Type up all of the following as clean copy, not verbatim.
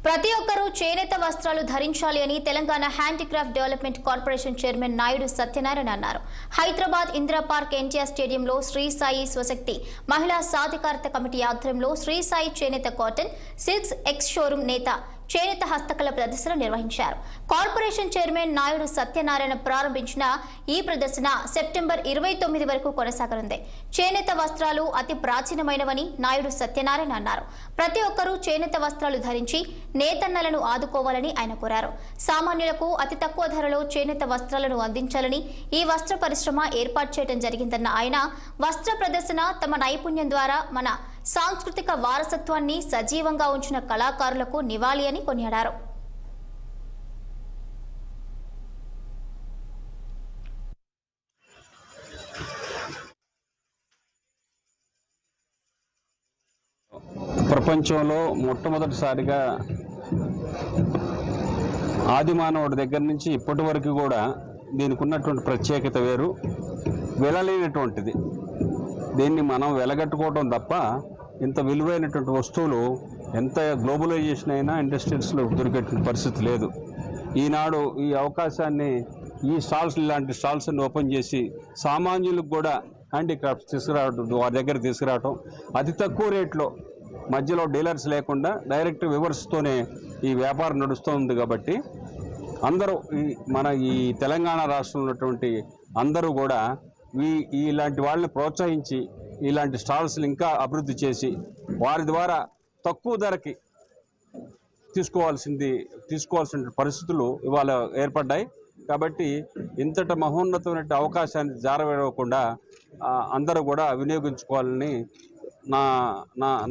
ప్రతి ఒక్కరూ చేనేత వస్త్రాలు ధరించాలి అని Telangana handicraft development corporation chairman Naidu Satyanarayana అన్నారు. హైదరాబాద్ ఇందిరా పార్క్ ఎన్టీఆర్ స్టేడియంలో శ్రీ సాయి స్వశక్తి మహిళా సాధికారత కమిటీ ఆధ్వర్యంలో శ్రీ సాయి చేనేత కాటన్ సిల్క్స్ ఎక్స్ షోరూమ్ నేత చేనేత హస్తకళ ప్రదర్శన నిర్వహించారు. కార్పొరేషన్ చైర్మన్ నాయుడు సత్యనారాయణ ప్రారంభించిన ఈ ప్రదర్శన సెప్టెంబర్ 29 వరకు కొనసాగనుంది. చేనేత వస్త్రాలు అతి ప్రాచీనమైనవని నాయుడు సత్యనారాయణ అన్నారు. ప్రతి ఒక్కరూ చేనేత వస్త్రాలు ధరించి నేతన్నలను ఆదుకోవాలని ఆయన కోరారు. సామాన్యులకు అతి తక్కువ ధరలో చేనేత వస్త్రాలను అందించాలని ఈ వస్త్ర పరిశ్రమ ఏర్పాటు చేయడం జరిగిందన్న ఆయన వస్త్ర ప్రదర్శన తమ నైపుణ్యం ద్వారా మన సాంస్కృతిక వారసత్వాన్ని సజీవంగా ఉంచిన కళాకారులకు నివాళి అని కొనియాడారు. ప్రపంచంలో మొట్టమొదటిసారిగా ఆదిమానవుడి దగ్గర నుంచి ఇప్పటి వరకు కూడా దీనికి ఉన్నటువంటి ప్రత్యేకత వేరు, వెలలేనటువంటిది. దీన్ని మనం వెలగట్టుకోవడం తప్ప ఇంత విలువైనటువంటి వస్తువులు ఎంత గ్లోబలైజేషన్ అయినా ఇండస్ట్రీస్లో దొరికేటువంటి పరిస్థితి లేదు. ఈనాడు ఈ అవకాశాన్ని ఈ స్టాల్స్ ఇలాంటి స్టాల్స్ని ఓపెన్ చేసి సామాన్యులకు కూడా హ్యాండీక్రాఫ్ట్స్ తీసుకురావడం, వారి దగ్గర తీసుకురావటం అతి తక్కువ రేట్లో, మధ్యలో డీలర్స్ లేకుండా డైరెక్ట్ వివర్స్తోనే ఈ వ్యాపారం నడుస్తుంది. కాబట్టి అందరూ మన ఈ తెలంగాణ రాష్ట్రంలో ఉన్నటువంటి అందరూ కూడా ఇలాంటి వాళ్ళని ప్రోత్సహించి ఇలాంటి స్టాల్స్ని ఇంకా అభివృద్ధి చేసి వారి ద్వారా తక్కువ ధరకి తీసుకోవాల్సిన పరిస్థితులు ఇవాళ ఏర్పడ్డాయి. కాబట్టి ఇంతట మహోన్నతమైన అవకాశాన్ని జారవేయకుండా అందరూ కూడా వినియోగించుకోవాలని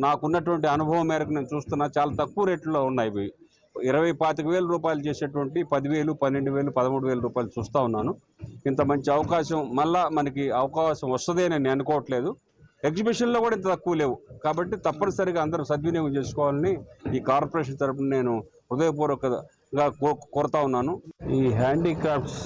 నాకున్నటువంటి అనుభవం మేరకు నేను చూస్తున్నా. చాలా తక్కువ రేట్లో ఉన్నాయి. 20-25 రూపాయలు చేసేటువంటి 10,000, 12,000, 13,000 రూపాయలు చూస్తూ ఉన్నాను. ఇంత మంచి అవకాశం మళ్ళా మనకి అవకాశం వస్తుందని నేను అనుకోవట్లేదు. ఎగ్జిబిషన్లో కూడా ఇంత తక్కువ లేవు. కాబట్టి తప్పనిసరిగా అందరూ సద్వినియోగం చేసుకోవాలని ఈ కార్పొరేషన్ తరపున నేను హృదయపూర్వకంగా కోరుతా ఉన్నాను. ఈ హ్యాండీక్రాఫ్ట్స్